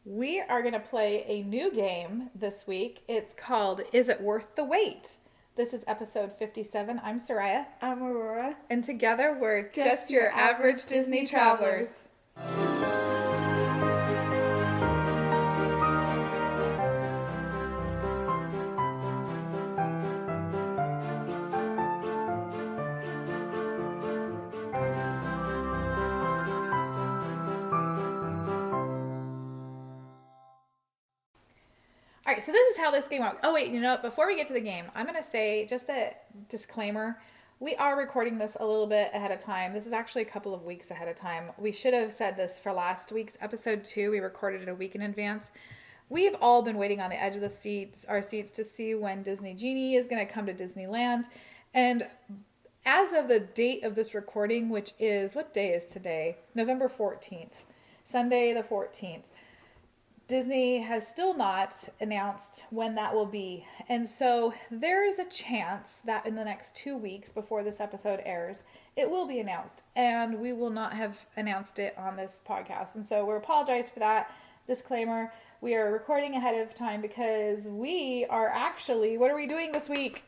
We are going to play a new game this week. It's called Is It Worth the Wait? This is episode 57. I'm Soraya. I'm Aurora. And together we're just your average Disney travelers. All right, so this is how this game works. Oh, wait, you know what? Before we get to the game, I'm going to say just a disclaimer. We are recording this a little bit ahead of time. This is actually a couple of weeks ahead of time. We should have said this for last week's episode 2. We recorded it a week in advance. We've all been waiting on the edge of our seats to see when Disney Genie is going to come to Disneyland. And as of the date of this recording, which is, what day is today? November 14th, Sunday the 14th. Disney has still not announced when that will be. And so there is a chance that in the next 2 weeks before this episode airs, it will be announced. And we will not have announced it on this podcast. And so we apologize for that. Disclaimer, we are recording ahead of time because we are actually, what are we doing this week?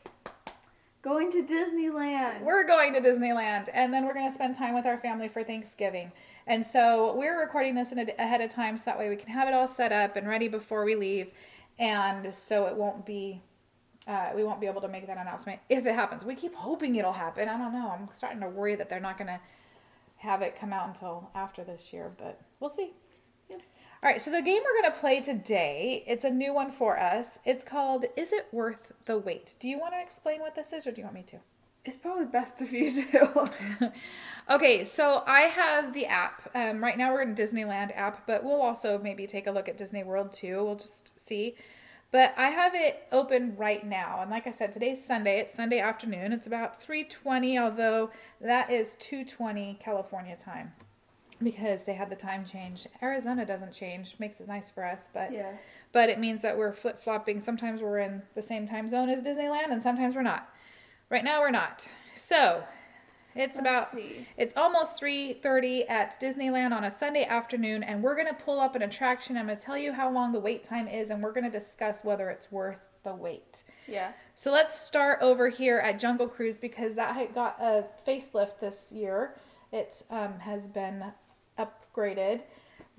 Going to Disneyland. We're going to Disneyland. And then we're going to spend time with our family for Thanksgiving. And so we're recording this ahead of time so that way we can have it all set up and ready before we leave. And so it won't be, we won't be able to make that announcement if it happens. We keep hoping it'll happen. I don't know. I'm starting to worry that they're not going to have it come out until after this year, but we'll see. Yeah. All right, so the game we're going to play today, it's a new one for us. It's called Is It Worth the Wait? Do you want to explain what this is or do you want me to? It's probably best if you do. Okay, so I have the app. Right now we're in Disneyland app, but we'll also maybe take a look at Disney World too. We'll just see. But I have it open right now. And like I said, today's Sunday. It's Sunday afternoon. It's about 3:20, although that is 2:20 California time because they had the time change. Arizona doesn't change. Makes it nice for us, but Yeah. But it means that we're flip-flopping. Sometimes we're in the same time zone as Disneyland and sometimes we're not. Right now we're not. So it's it's almost 3:30 at Disneyland on a Sunday afternoon, and we're going to pull up an attraction. I'm going to tell you how long the wait time is, and we're going to discuss whether it's worth the wait. Yeah. So let's start over here at Jungle Cruise because that had got a facelift this year. It has been upgraded.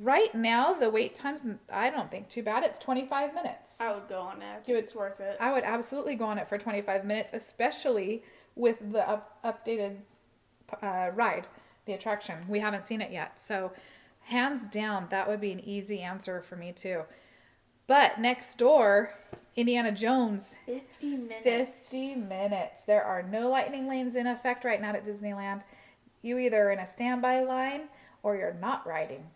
Right now, the wait time's, I don't think, too bad. It's 25 minutes. I would go on it. It's worth it. I would absolutely go on it for 25 minutes, especially with the updated ride, the attraction. We haven't seen it yet. So, hands down, that would be an easy answer for me, too. But next door, Indiana Jones. 50 minutes. 50 minutes. There are no lightning lanes in effect right now at Disneyland. You either are in a standby line or you're not riding.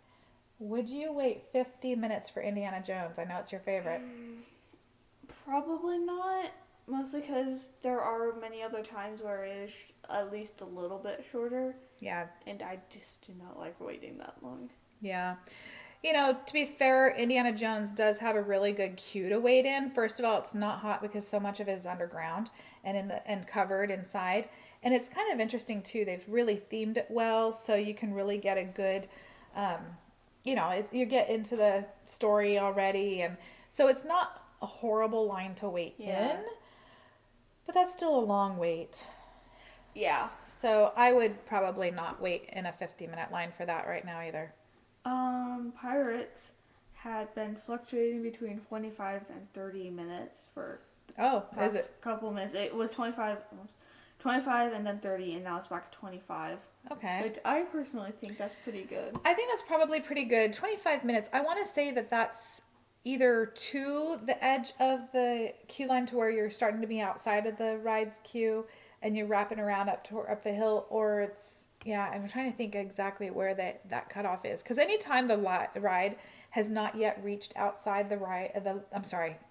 Would you wait 50 minutes for Indiana Jones? I know it's your favorite. Probably not. Mostly because there are many other times where it is at least a little bit shorter. Yeah. And I just do not like waiting that long. Yeah. You know, to be fair, Indiana Jones does have a really good queue to wait in. First of all, it's not hot because so much of it is underground and covered inside. And it's kind of interesting, too. They've really themed it well, so you can really get a good... you get into the story already, and so it's not a horrible line to wait in, but that's still a long wait. Yeah. So I would probably not wait in a 50-minute line for that right now either. Pirates had been fluctuating between 25 and 30 minutes for is it? Couple minutes. It was 25 and then 30, and now it's back to 25. Okay. Which I personally think that's pretty good. I think that's probably pretty good. 25 minutes. I want to say that that's either to the edge of the queue line to where you're starting to be outside of the ride's queue and you're wrapping around up the hill, or it's, I'm trying to think exactly where that cutoff is. Because anytime the ride has not yet reached outside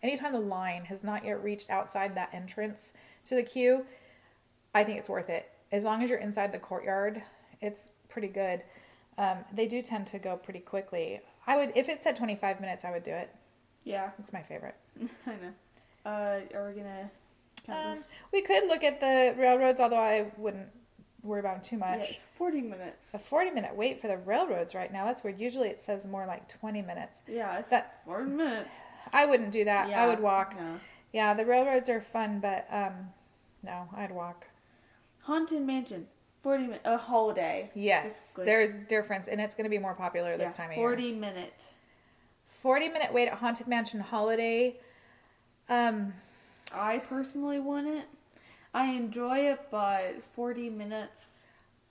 anytime the line has not yet reached outside that entrance to the queue, I think it's worth it. As long as you're inside the courtyard, it's pretty good. They do tend to go pretty quickly. If it said 25 minutes, I would do it. Yeah. It's my favorite. I know. Are we going to count this? We could look at the railroads, although I wouldn't worry about them too much. Yeah, it's 40 minutes. A 40-minute wait for the railroads right now. That's weird. Usually it says more like 20 minutes. Yeah, it's 40 minutes. I wouldn't do that. Yeah, I would walk. No. Yeah, the railroads are fun, but no, I'd walk. Haunted Mansion, 40 minutes. A holiday. Yes, there's difference, and it's going to be more popular this time of year. 40 minute. 40-minute wait at Haunted Mansion Holiday. I personally want it. I enjoy it, but 40 minutes.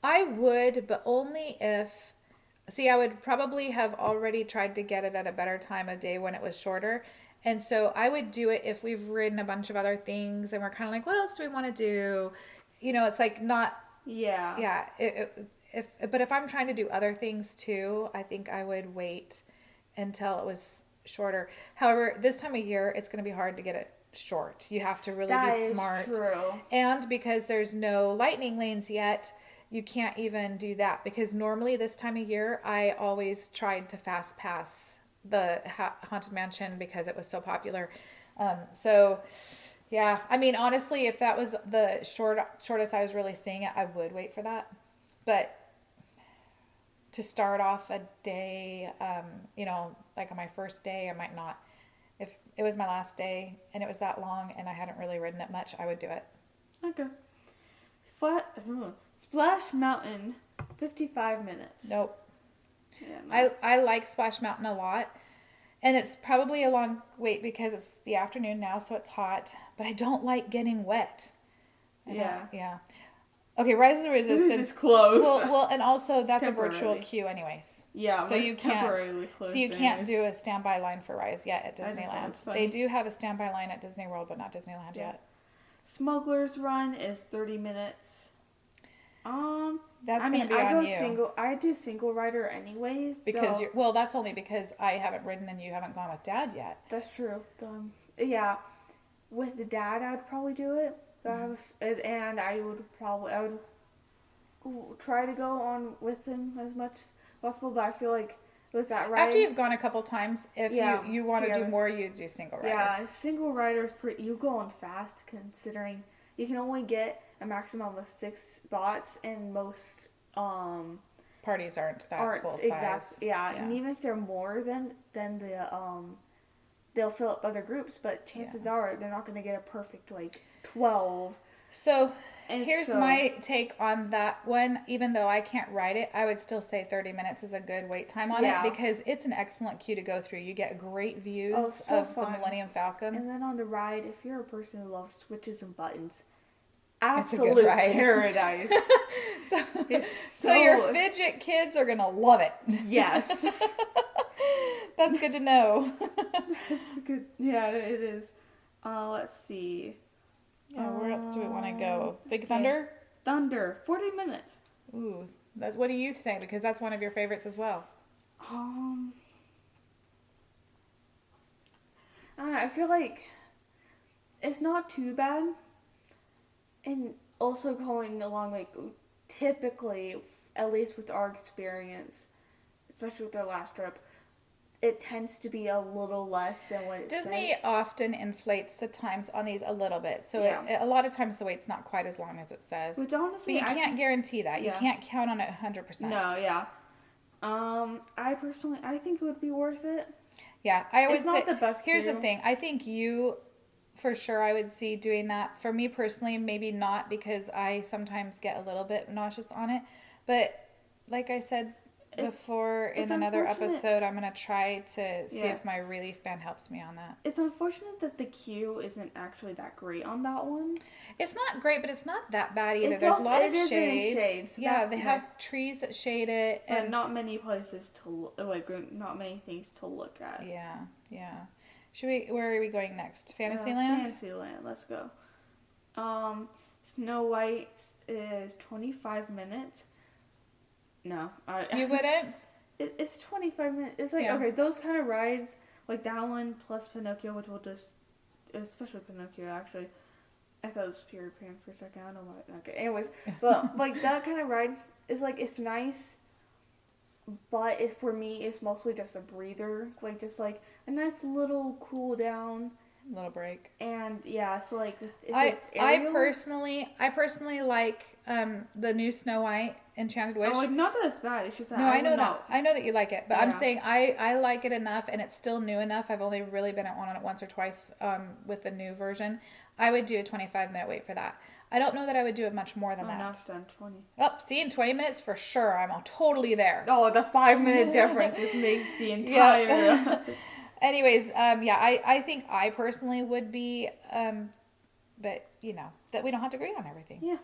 I would, but only if... See, I would probably have already tried to get it at a better time of day when it was shorter. And so I would do it if we've ridden a bunch of other things and we're kind of like, what else do we want to do? You know, it's like not... Yeah. Yeah. But if I'm trying to do other things too, I think I would wait until it was shorter. However, this time of year, it's going to be hard to get it short. You have to really be smart. That is true. And because there's no lightning lanes yet, you can't even do that. Because normally this time of year, I always tried to fast pass the Haunted Mansion because it was so popular. Yeah, I mean, honestly, if that was the shortest I was really seeing it, I would wait for that. But to start off a day, you know, like on my first day, I might not. If it was my last day and it was that long and I hadn't really ridden it much, I would do it. Okay. Splash Mountain, 55 minutes. Nope. Yeah, no. I like Splash Mountain a lot. And it's probably a long wait because it's the afternoon now, so it's hot. But I don't like getting wet. Yeah. Okay, Rise of the Resistance. It's close. Well, and also that's a virtual queue, anyways. Yeah, so you can't. So you can't anyways. do a standby line for Rise yet at Disneyland. They do have a standby line at Disney World, but not Disneyland yet. Smuggler's Run is 30 minutes. That's gonna be on you. I do single rider anyways. Because that's only because I haven't ridden and you haven't gone with Dad yet. That's true. Yeah, with the Dad, I'd probably do it. And I would try to go on with him as much as possible. But I feel like with that ride, after you've gone a couple times, if you want to do more, you do single rider. Yeah, single rider is pretty. You go on fast considering you can only get a maximum of 6 spots, and most parties aren't full size. Exactly. Yeah, and even if they're more than the they'll fill up other groups, but chances are they're not going to get a perfect 12. So here's my take on that one. Even though I can't ride it, I would still say 30 minutes is a good wait time on it because it's an excellent queue to go through. You get great views of the Millennium Falcon. And then on the ride, if you're a person who loves switches and buttons, absolute paradise. so your fidget kids are gonna love it. Yes. That's good to know. That's good. Yeah, it is. Let's see. Yeah, where else do we want to go? Big Thunder? Thunder, 40 minutes. Ooh, what do you think? Because that's one of your favorites as well. I don't know, I feel like it's not too bad. And also going along, typically, at least with our experience, especially with our last trip, it tends to be a little less than what it Disney says. often inflates the times on these a little bit. So a lot of times the wait's not quite as long as it says. Which honestly, but you can't guarantee that. Yeah. You can't count on it 100%. No, yeah. I think it would be worth it. Yeah, I would say. It's not the best Here's queue. the thing. I think you... For sure, I would see doing that. For me personally, maybe not because I sometimes get a little bit nauseous on it. But like I said before in another episode, I'm going to try to see if my relief band helps me on that. It's unfortunate that the queue isn't actually that great on that one. It's not great, but it's not that bad either. There's a lot of shade. So yeah, they have trees that shade it. And not many places not many things to look at. Yeah. Where are we going next? Fantasyland? Fantasyland, let's go. Snow White is 25 minutes. No. You wouldn't? It's 25 minutes. It's okay, those kind of rides, like that one plus Pinocchio, which we'll just, especially Pinocchio, actually. I thought it was Peter Pan for a second. I don't know why. Okay, anyways. But, that kind of ride is, it's nice. But for me, it's mostly just a breather. Just a nice little cool down. Little break. And yeah, so like if I it's I aerial, personally like the new Snow White Enchanted Witch. oh, like not that it's bad. It's just that No, I I know would that. not. I know that you like it, but I'm Yeah. saying I like it enough, and it's still new enough. I've only really been on it once or twice with the new version. I would do a 25-minute wait for that. I don't know that I would do it much more than Oh, that. now it's done 20. Oh, see, in 20 minutes for sure, I'm totally there. Oh, the 5-minute difference just makes the entire. Yep. Anyways, yeah, I think I personally would be, but you know that we don't have to agree on everything. Yeah.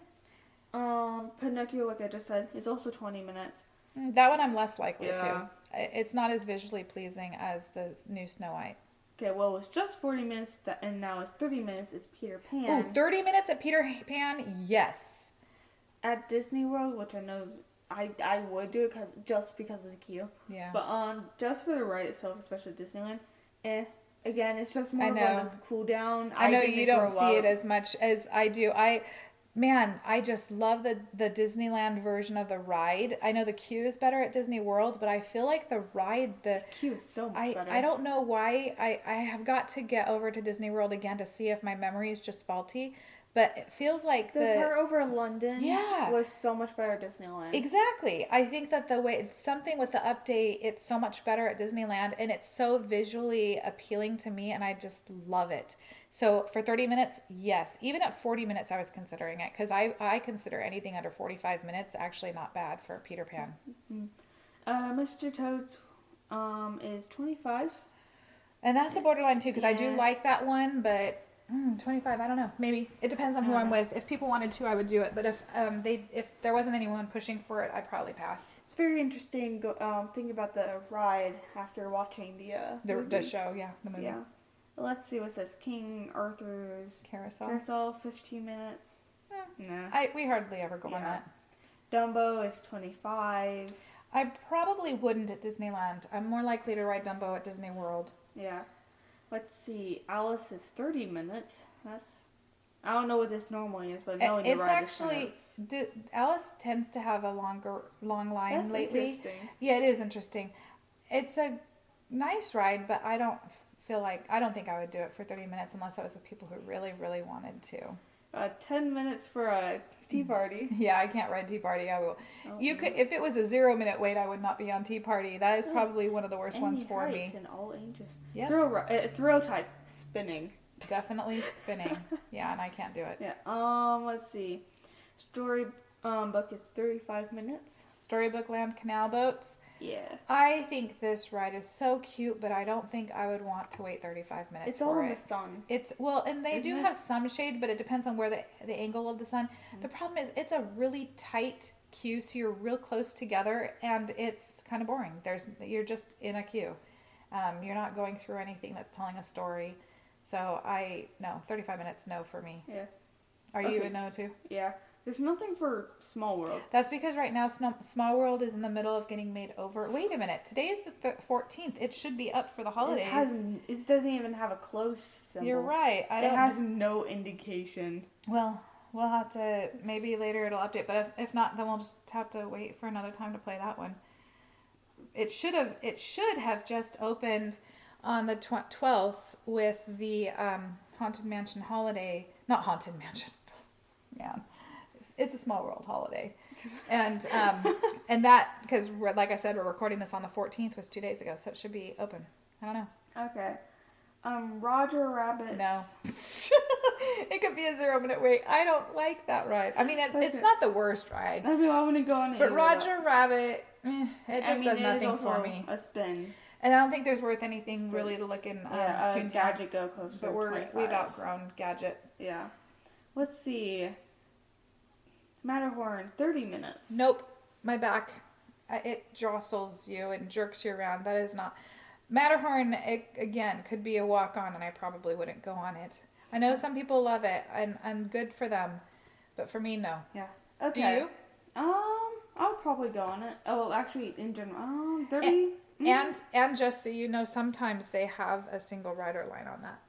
Pinocchio, like I just said, is also 20 minutes. That one I'm less likely Yeah. to. It's not as visually pleasing as the new Snow White. Okay, well, it's just 40 minutes, and now it's 30 minutes. It's Peter Pan. Ooh, 30 minutes at Peter Pan? Yes. At Disney World, which I know I would do it just because of the queue. Yeah. But just for the ride itself, especially Disneyland, again, it's just more I of know. a cool down. I know didn't you don't grow see it up. as much as I do. I just love the Disneyland version of the ride. I know the queue is better at Disney World, but I feel like the ride, Queue is so much better. I don't know why. I have got to get over to Disney World again to see if my memory is just faulty. But it feels like The part over London Yeah. was so much better at Disneyland. Exactly. I think that the way something with the update, it's so much better at Disneyland, and it's so visually appealing to me, and I just love it. So for 30 minutes, yes. Even at 40 minutes, I was considering it because I consider anything under 45 minutes actually not bad for Peter Pan. Mr. Toad's is 25. And that's a borderline too because I do Yeah. like that one, but 25, I don't know. Maybe it depends on who I'm with. If people wanted to, I would do it. But if there wasn't anyone pushing for it, I'd probably pass. It's very interesting thinking about the ride after watching the movie. show, yeah, the movie. Yeah. Let's see what it says. King Arthur's Carousel. 15 minutes. Nah. We hardly ever go on Yeah. that. Dumbo is 25. I probably wouldn't at Disneyland. I'm more likely to ride Dumbo at Disney World. Yeah. Let's see. Alice is 30 minutes. I don't know what this normally is, but knowing the It's ride actually is Alice tends to have a long line That's lately. interesting. Yeah, it is interesting. It's a nice ride, but I don't think I would do it for 30 minutes unless I was with people who really, really wanted to. 10 minutes for a tea party. Yeah, I can't ride Tea Party. I will. Oh, You could, if it was a 0-minute wait, I would not be on Tea Party. That is probably one of the worst ones Any for height me. in all ages. Yep. Throw type spinning. Definitely spinning. Yeah, and I can't do it. Yeah. Let's see. Story book is 35 minutes. Storybook Land Canal Boats. Yeah. I think this ride is so cute, but I don't think I would want to wait 35 minutes It's for all it. in the sun. It's and they do Isn't it? have some shade, but it depends on where the angle of the sun. The problem is it's a really tight queue, so you're real close together, and it's kind of boring. You're just in a queue. You're not going through anything that's telling a story. So 35 minutes, no for me. Yeah. Are you Okay. a no too? Yeah. There's nothing for Small World. That's because right now Small World is in the middle of getting made over. Wait a minute. Today is the 14th. It should be up for the holidays. It doesn't even have a closed symbol. You're right. It has no indication. Well, we'll have to, maybe later it'll update, but if not, then we'll just have to wait for another time to play that one. It should have just opened on the 12th with the Haunted Mansion holiday, not Haunted Mansion, man. It's a Small World holiday. And that, because like I said, we're recording this on the 14th, was 2 days ago, so it should be open. I don't know. Okay. Roger Rabbit. No. It could be a 0-minute wait. I don't like that ride. I mean, it's not the worst ride. I know, I want to go on it. But Roger Rabbit, it just does nothing for me. A spin. And I don't think there's worth anything really to look in Toontown. Gadget Go Coaster. But we've outgrown Gadget. Yeah. Let's see. Matterhorn, 30 minutes. Nope. My back, it jostles you and jerks you around. That is not... Matterhorn, again, could be a walk-on, and I probably wouldn't go on it. I know some people love it, and good for them. But for me, no. Yeah. Okay. Do you? I'll probably go on it. Oh, actually, in general, 30? And just so you know, sometimes they have a single rider line on that.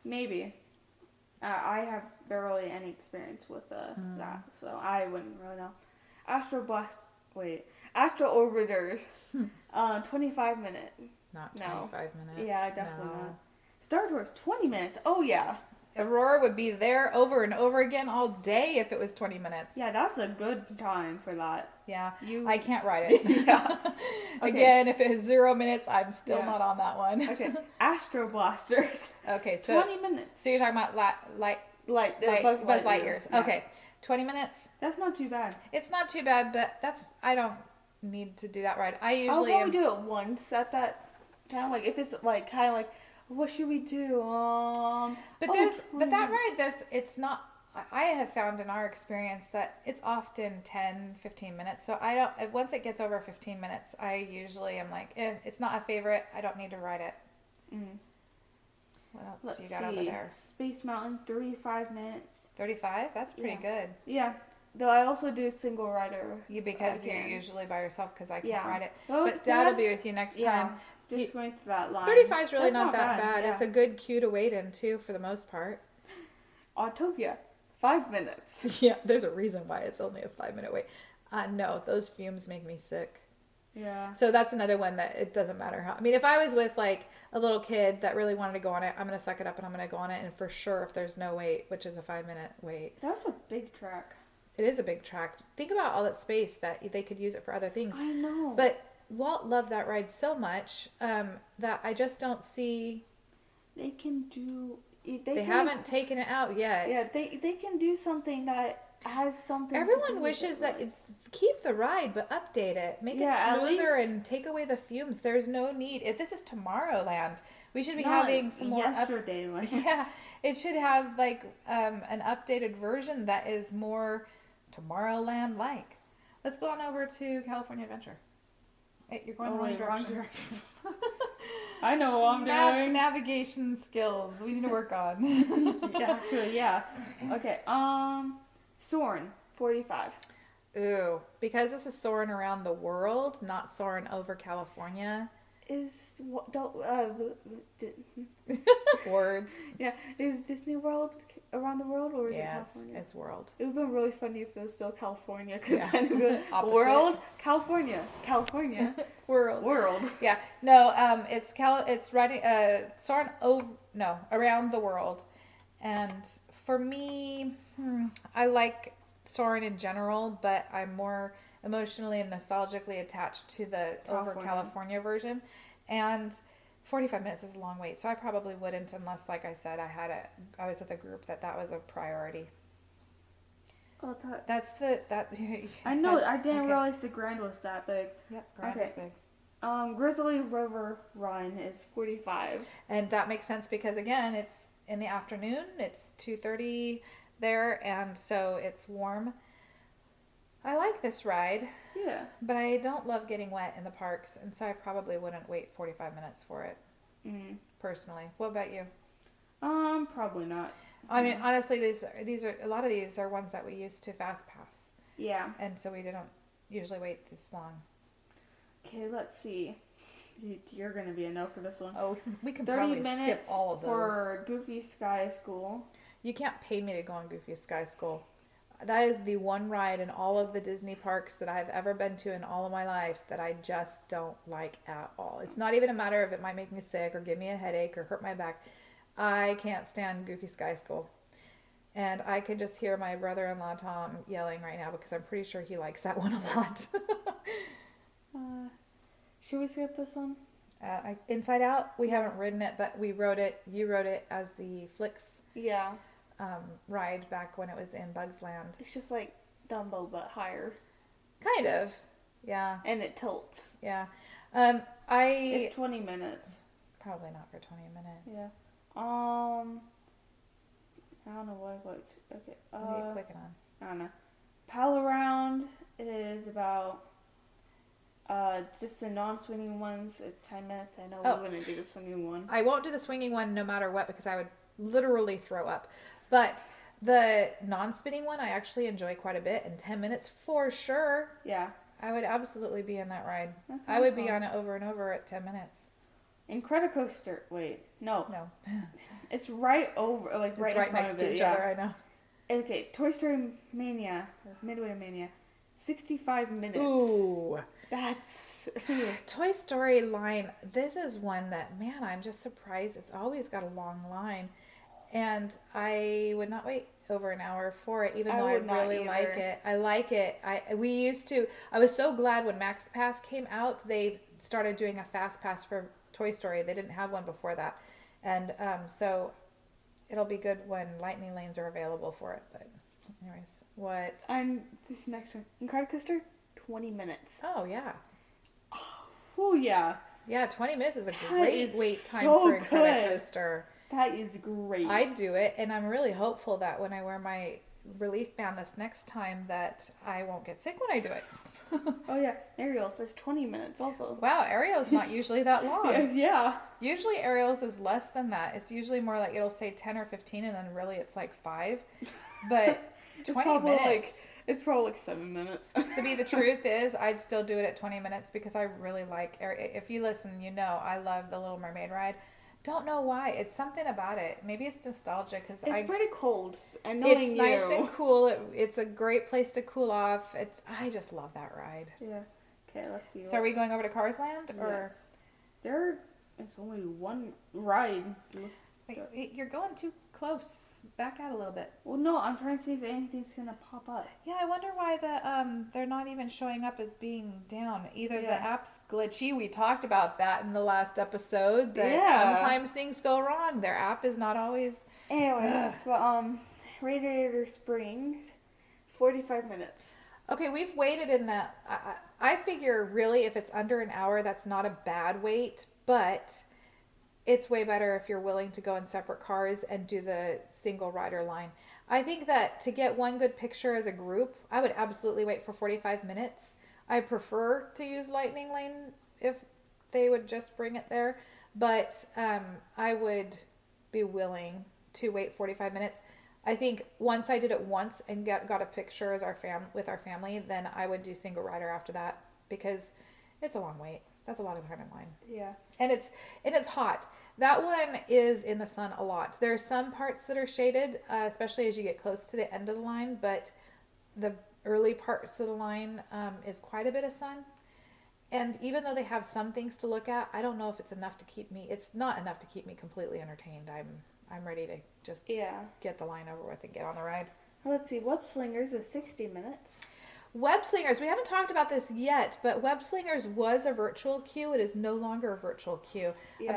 Maybe. I have barely any experience with that, so I wouldn't really know. Astro Orbiters, 25 minute. Not No. 25 minutes. Yeah, definitely No. not. Star Tours, 20 minutes. Oh, yeah. Aurora would be there over and over again all day if it was 20 minutes. Yeah, that's a good time for that. Yeah, I can't ride it. Yeah. Okay. Again, if it is 0 minutes, I'm still not on that one. Okay, Astro Blasters. Okay, so 20 minutes. So you're talking about Buzz Lightyears. Yeah. Okay, 20 minutes. That's not too bad. It's not too bad, but I don't need to do that ride. I'll probably do it once at that time. Like if it's like kind of like, what should we do? But that ride, it's not. I have found in our experience that it's often 10, 15 minutes. So once it gets over 15 minutes, I usually am like, it's not a favorite. I don't need to ride it. Mm. What else do you got over there? Space Mountain, 35 minutes. 35? That's pretty good. Yeah. Though I also do single rider. Because you're usually by yourself because I can't ride it. Oh, but Dad will be with you next time. Just going through that line. 35 is really not that bad. Yeah. It's a good queue to wait in, too, for the most part. Autopia, 5 minutes. Yeah, there's a reason why it's only a 5-minute wait. No, those fumes make me sick. Yeah. So that's another one that it doesn't matter how. I mean, if I was with like a little kid that really wanted to go on it, I'm going to suck it up and I'm going to go on it. And for sure, if there's no wait, which is a 5-minute wait. That's a big track. It is a big track. Think about all that space that they could use it for other things. I know. But Walt loved that ride so much that I just don't see. They can do. They haven't taken it out yet. Yeah, they can do something that has something. Everyone wishes that keep the ride, but update it, make it smoother, and take away the fumes. There's no need. If this is Tomorrowland, we should be having some more. Yeah, it should have like an updated version that is more Tomorrowland like. Let's go on over to California Adventure. Wait, you're going the wrong direction. I know what I'm doing. Navigation skills we need to work on. Yeah. Okay. Soarin', 45. Ooh, because this is soaring around the world, not soaring over California. Words. Yeah, is Disney World around the world or is it California? It's world. It would have been really funny if it was still California because then it would be world, California, world. Yeah, no, it's riding soaring around the world, and for me, I like soaring in general, but I'm more emotionally and nostalgically attached to the over California version, and 45 minutes is a long wait, so I probably wouldn't unless, like I said, I was with a group that was a priority. Oh, I know. I didn't realize the Grand was that big. Yep, Grand is big. Grizzly Rover Run is 45, and that makes sense because again, it's in the afternoon. It's 2:30 there, and so it's warm. I like this ride. Yeah. But I don't love getting wet in the parks, and so I probably wouldn't wait 45 minutes for it. Personally. What about you? Probably not. I mean, honestly, these are a lot of these are ones that we used to fast pass. Yeah. And so we didn't usually wait this long. Okay, let's see. You're going to be a no for this one. Oh, we can probably skip all of those. 30 minutes for Goofy Sky School. You can't pay me to go on Goofy Sky School. That is the one ride in all of the Disney parks that I've ever been to in all of my life that I just don't like at all. It's not even a matter of it might make me sick or give me a headache or hurt my back. I can't stand Goofy Sky School. And I can just hear my brother-in-law Tom yelling right now because I'm pretty sure he likes that one a lot. Should we skip this one? Inside Out, we haven't ridden it, but we rode it. You rode it as the Flicks ride back when it was in Bugs Land. It's just like Dumbo, but higher. Kind of, yeah. And it tilts. Yeah. It's 20 minutes. Probably not for 20 minutes. Yeah. I don't know what. Okay. What are you clicking on? I don't know. Pal Around is about just the non-swinging ones. It's 10 minutes. I know we're going to do the swinging one. I won't do the swinging one no matter what because I would literally throw up. But the non-spinning one I actually enjoy quite a bit. And 10 minutes for sure. Yeah. I would absolutely be in that ride. I would be on it over and over at 10 minutes. Incredicoaster. Wait. No. No. It's right over, like right, it's right next to each other, I know. Okay, Toy Story Mania, or Midway Mania, 65 minutes. Ooh. That's... Toy Story line. This is one that, man, I'm just surprised. It's always got a long line. And I would not wait over an hour for it, even though I really like it. I like it. I was so glad when Max Pass came out, they started doing a Fast Pass for Toy Story. They didn't have one before that. And so it'll be good when Lightning Lanes are available for it. But anyways, what? This next one. Incredicoaster, 20 minutes. Oh, yeah. Oh, yeah. Yeah, 20 minutes is a great wait time so for Incredicoaster. That is great. I'd do it, and I'm really hopeful that when I wear my relief band this next time that I won't get sick when I do it. Oh, yeah. Ariel says 20 minutes also. Wow, Ariel's not usually that long. Yeah. Usually Ariel's is less than that. It's usually more like it'll say 10 or 15, and then really it's like 5. But 20 minutes. It's probably like 7 minutes. To be the truth is, I'd still do it at 20 minutes because I really like Ariel. If you listen, you know I love the Little Mermaid ride. Don't know why. It's something about it. Maybe it's nostalgia because it's pretty cold. And it's nice and cool. It's a great place to cool off. I just love that ride. Yeah. Okay, let's see. So are we going over to Cars Land or? Yes. There is only one ride. Wait, you're going too close. Back out a little bit. Well, no, I'm trying to see if anything's gonna pop up. Yeah, I wonder why they're not even showing up as being down. Either the app's glitchy. We talked about that in the last episode. That sometimes things go wrong. Their app is not always. Anyways, well, Radiator Springs, 45 minutes. Okay, we've waited in that. I figure really if it's under an hour, that's not a bad wait, but it's way better if you're willing to go in separate cars and do the single rider line. I think that to get one good picture as a group, I would absolutely wait for 45 minutes. I prefer to use Lightning Lane if they would just bring it there, but I would be willing to wait 45 minutes. I think once I did it once and got a picture as with our family, then I would do single rider after that because it's a long wait. That's a lot of time in line. Yeah. And it's hot. That one is in the sun a lot. There are some parts that are shaded, especially as you get close to the end of the line, but the early parts of the line is quite a bit of sun. And even though they have some things to look at, I don't know if it's enough to keep me. It's not enough to keep me completely entertained. I'm ready to just get the line over with and get on the ride. Let's see. Web Slingers is 60 minutes. Web Slingers, we haven't talked about this yet, but Web Slingers was a virtual queue. It is no longer a virtual queue. Yeah.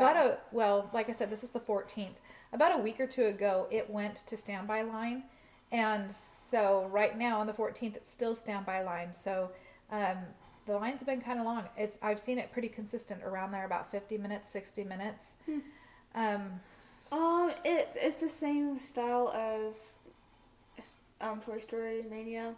Like I said, this is the 14th. About a week or two ago, it went to standby line. And so right now on the 14th, it's still standby line. So the line's been kind of long. I've seen it pretty consistent around there, about 50 minutes, 60 minutes. It's the same style as Toy Story Mania.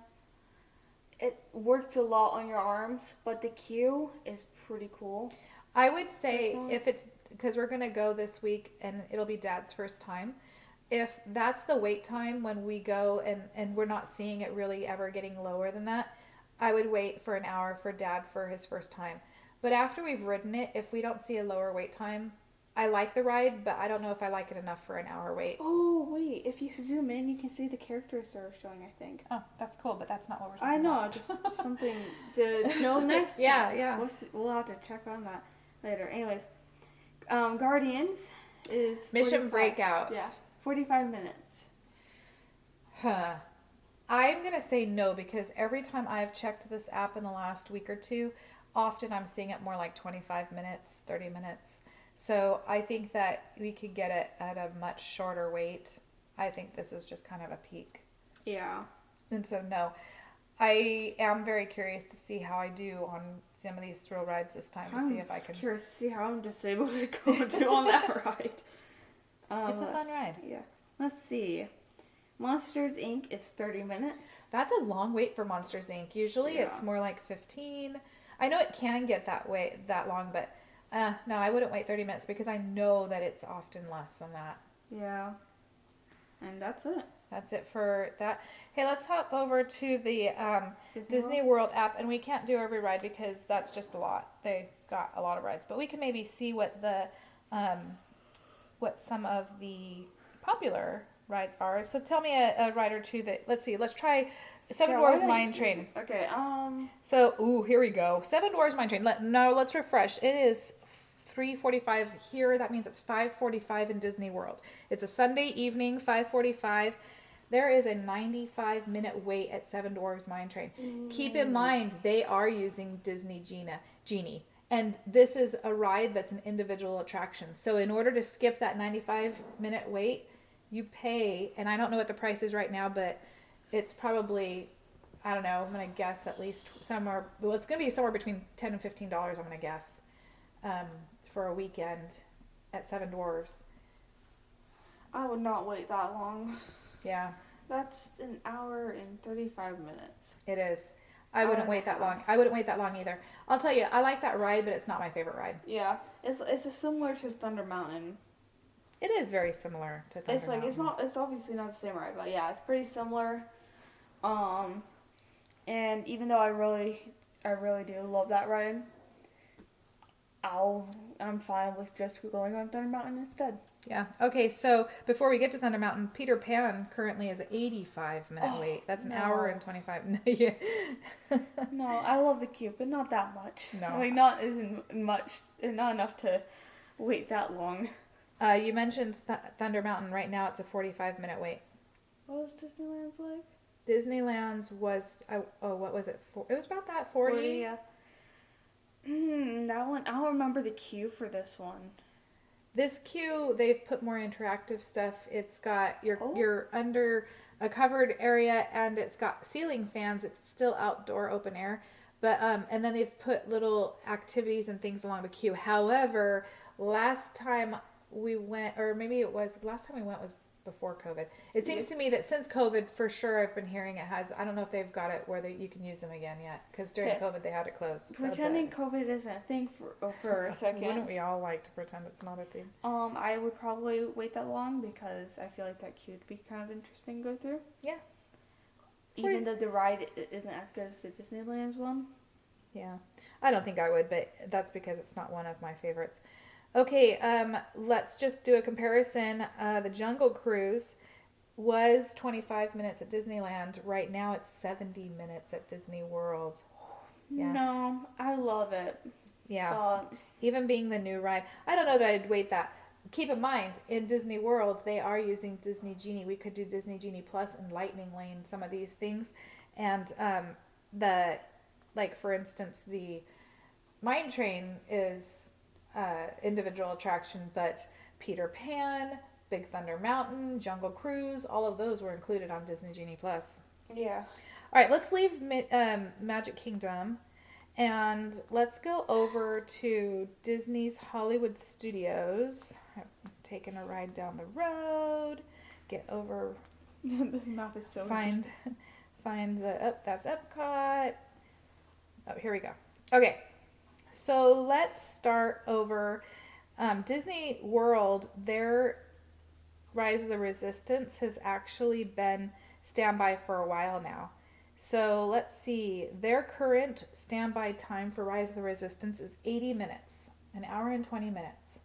It works a lot on your arms, but the queue is pretty cool. I would say if it's, because we're going to go this week and it'll be Dad's first time, if that's the wait time when we go and we're not seeing it really ever getting lower than that, I would wait for an hour for Dad for his first time. But after we've ridden it, if we don't see a lower wait time, I like the ride, but I don't know if I like it enough for an hour wait. Oh, wait. If you zoom in, you can see the characters that are showing, I think. Oh, that's cool, but that's not what we're talking about. I know. Just something to know next. Yeah. We'll have to check on that later. Anyways, Guardians is Mission Breakout. Yeah, 45 minutes. I'm going to say no because every time I've checked this app in the last week or two, often I'm seeing it more like 25 minutes, 30 minutes. So I think that we could get it at a much shorter wait. I think this is just kind of a peak. Yeah. And so no. I am very curious to see how I do on some of these thrill rides this time to see if I can. I'm curious to see how I'm just able to go do on that ride. It's a fun ride. Yeah. Let's see. Monsters Inc. is 30 minutes. That's a long wait for Monsters Inc. Usually it's more like 15. I know it can get that long, but no, I wouldn't wait 30 minutes because I know that it's often less than that. Yeah. And that's it. That's it for that. Hey, let's hop over to the Disney World app, and we can't do every ride because that's just a lot. They've got a lot of rides, but we can maybe see what some of the popular rides are. So tell me a ride or two that, let's try Seven Yeah, why Dwarfs don't Mine you- Train. Okay, So, here we go. Seven Dwarfs Mine Train. No, let's refresh. It is 3:45 here. That means it's 5:45 in Disney World. It's a Sunday evening, 5:45. There is a 95-minute wait at Seven Dwarfs Mine Train. Keep in mind, they are using Disney Genie. And this is a ride that's an individual attraction. So in order to skip that 95-minute wait, you pay, and I don't know what the price is right now, but it's probably, I don't know, I'm going to guess at least somewhere, well, it's going to be somewhere between $10 and $15, I'm going to guess, for a weekend at Seven Dwarfs. I would not wait that long. Yeah. That's an hour and 35 minutes. It is. I wouldn't wait that long. I wouldn't wait that long either. I'll tell you, I like that ride, but it's not my favorite ride. Yeah, it's similar to Thunder Mountain. It is very similar to Thunder It's like Mountain. it's obviously not the same ride, but yeah, it's pretty similar. And even though I really do love that ride, I'm fine with just going on Thunder Mountain instead. Yeah. Okay, so before we get to Thunder Mountain, Peter Pan currently is 85-minute wait. That's an hour and 25. Yeah. No, I love the queue, but not that much. No. Like not enough to wait that long. You mentioned Thunder Mountain. Right now it's a 45-minute wait. What was Disneyland's like? Disneyland's was, what was it? It was about that, 40? Yeah. That one, I don't remember the queue for this one. This queue, they've put more interactive stuff. It's got, you're under a covered area, and it's got ceiling fans. It's still outdoor open air. But, and then they've put little activities and things along the queue. However, last time we went, or maybe it was, last time we went was before COVID. It seems to me that since COVID, for sure, I've been hearing it has, I don't know if they've got it where you can use them again yet. Because during COVID, they had it closed. Pretending COVID isn't a thing for a second. Wouldn't we all like to pretend it's not a thing? I would probably wait that long because I feel like that queue would be kind of interesting to go through. Yeah. Even though the ride isn't as good as the Disneyland's one. Yeah. I don't think I would, but that's because it's not one of my favorites. Okay, let's just do a comparison. The Jungle Cruise was 25 minutes at Disneyland. Right now it's 70 minutes at Disney World. Yeah. No, I love it. Yeah. Even being the new ride. I don't know that I'd wait that. Keep in mind, in Disney World, they are using Disney Genie. We could do Disney Genie Plus and Lightning Lane, some of these things. And for instance, the Mine Train is individual attraction, but Peter Pan, Big Thunder Mountain, Jungle Cruise, all of those were included on Disney Genie Plus. Yeah. All right, let's leave Magic Kingdom and let's go over to Disney's Hollywood Studios. I'm taking a ride down the road, get over. The map is so find the that's Epcot. Oh, here we go. Okay. So let's start over Disney World. Their Rise of the Resistance has actually been standby for a while now. So let's see. Their current standby time for Rise of the Resistance is 80 minutes, an hour and 20 minutes.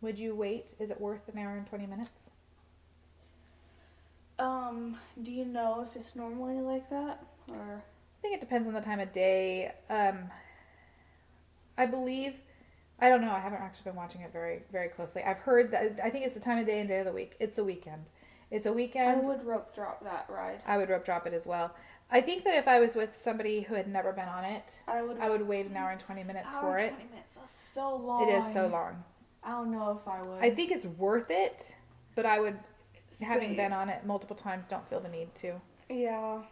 Would you wait? Is it worth an hour and 20 minutes? Do you know if it's normally like that? Or I think it depends on the time of day. I believe, I don't know, I haven't actually been watching it very, very closely. I've heard that, I think it's the time of day and day of the week. It's a weekend. It's a weekend. I would rope drop that ride. I would rope drop it as well. I think that if I was with somebody who had never been on it, I would wait an hour and 20 minutes for it. 20 minutes, that's so long. It is so long. I don't know if I would. I think it's worth it, but I would, having been on it multiple times, don't feel the need to. Yeah.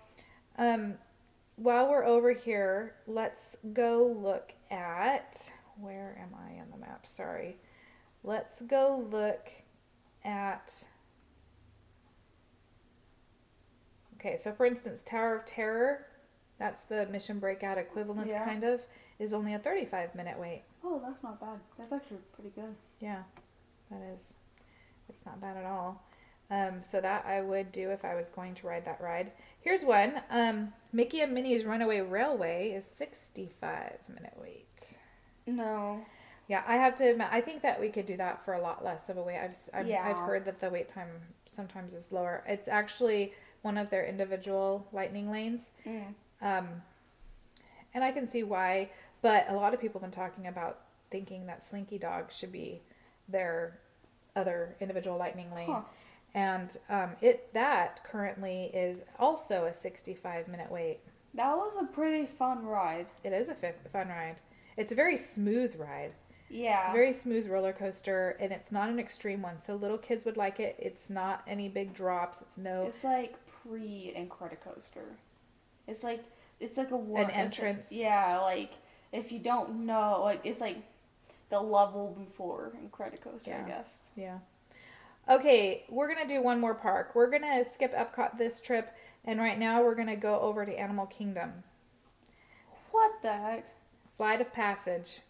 While we're over here, let's go look at, where am I on the map? Sorry. Let's go look at, okay, so for instance, Tower of Terror, that's the Mission Breakout equivalent kind of, is only a 35-minute wait. Oh, that's not bad. That's actually pretty good. Yeah, that is. It's not bad at all. So that I would do if I was going to ride that ride. Here's one. Mickey and Minnie's Runaway Railway is 65-minute wait. No. Yeah, I have to admit, I think that we could do that for a lot less of a wait. I've heard that the wait time sometimes is lower. It's actually one of their individual lightning lanes. Mm. And I can see why, but a lot of people have been talking about thinking that Slinky Dog should be their other individual lightning lane. Huh. And that currently is also a 65-minute wait. That was a pretty fun ride. It is a fun ride. It's a very smooth ride. Yeah. Very smooth roller coaster, and it's not an extreme one, so little kids would like it. It's not any big drops. It's like pre-Incredicoaster. It's like a one an entrance. Like if you don't know, like it's like the level before Incredicoaster, I guess. Yeah. Okay, we're gonna do one more park. We're gonna skip Epcot this trip, and right now we're gonna go over to Animal Kingdom. What the heck? Flight of Passage.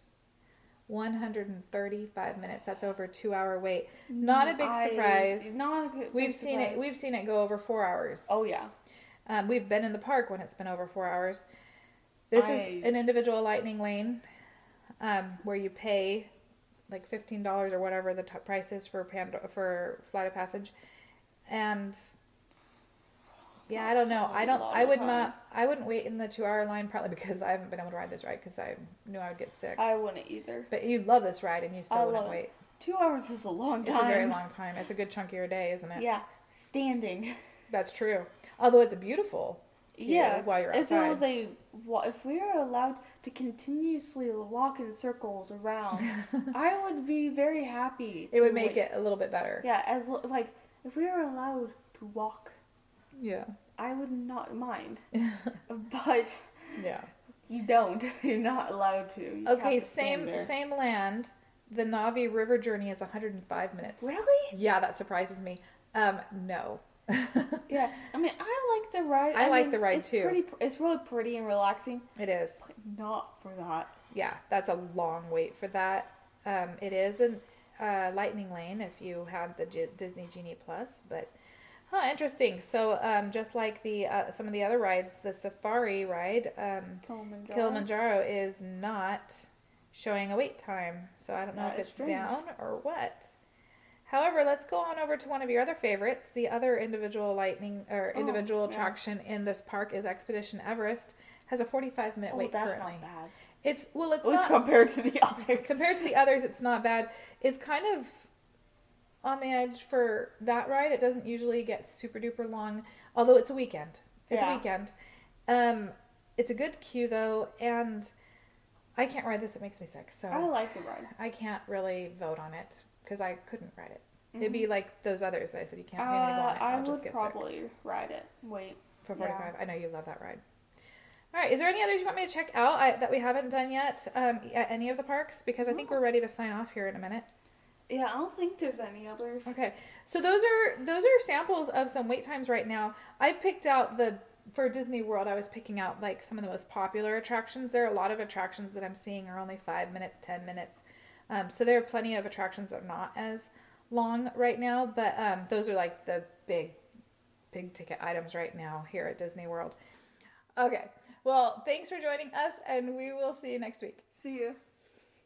135 minutes. That's over a 2-hour wait. Not a big surprise. Not a good. We've seen it go over 4 hours. Oh yeah. We've been in the park when it's been over 4 hours. This is an individual lightning lane, where you pay like $15 or whatever the top price is for Flight of Passage, and yeah, I don't know. I wouldn't wait in the 2-hour line, probably because I haven't been able to ride this ride because I knew I would get sick. I wouldn't either. But you love this ride and you still wouldn't wait. 2 hours is a long time. It's a very long time. It's a good chunk of your day, isn't it? Yeah, standing. That's true. Although it's beautiful. While you're outside. If we were allowed to continuously walk in circles around, I would be very happy. It would make it a little bit better. Yeah, if we were allowed to walk. Yeah. I would not mind. But yeah. You don't. You're not allowed to. You okay, same land. The Navi River journey is 105 minutes. Really? Yeah, that surprises me. No. Yeah, I mean, I like the ride. I like the ride too. It's really pretty and relaxing. It is. But not for that. Yeah, that's a long wait for that. It is a lightning lane if you had the Disney Genie Plus, but interesting. So just like the some of the other rides, the Safari ride, Kilimanjaro is not showing a wait time. So I don't know if it's down or what. However, let's go on over to one of your other favorites. The other individual attraction in this park is Expedition Everest. Has a 45-minute wait currently. That's not bad. It's not compared to the others. Compared to the others, it's not bad. It's kind of on the edge for that ride. It doesn't usually get super duper long, although it's a weekend. It's a weekend. It's a good queue though, and I can't ride this. It makes me sick. So I like the ride. I can't really vote on it because I couldn't ride it. It'd be like those others. I said you can't pay me to go on it. I'll just get sick. I would probably ride it. Wait. For 45. Yeah. I know you love that ride. All right. Is there any others you want me to check out that we haven't done yet at any of the parks? Because I think we're ready to sign off here in a minute. Yeah, I don't think there's any others. Okay. So those are samples of some wait times right now. I picked out for Disney World, I was picking out like some of the most popular attractions. There are a lot of attractions that I'm seeing are only 5 minutes, 10 minutes. So there are plenty of attractions that are not as long right now, but those are like the big ticket items right now here at Disney World. Okay. Well, thanks for joining us, and we will see you next week. See you.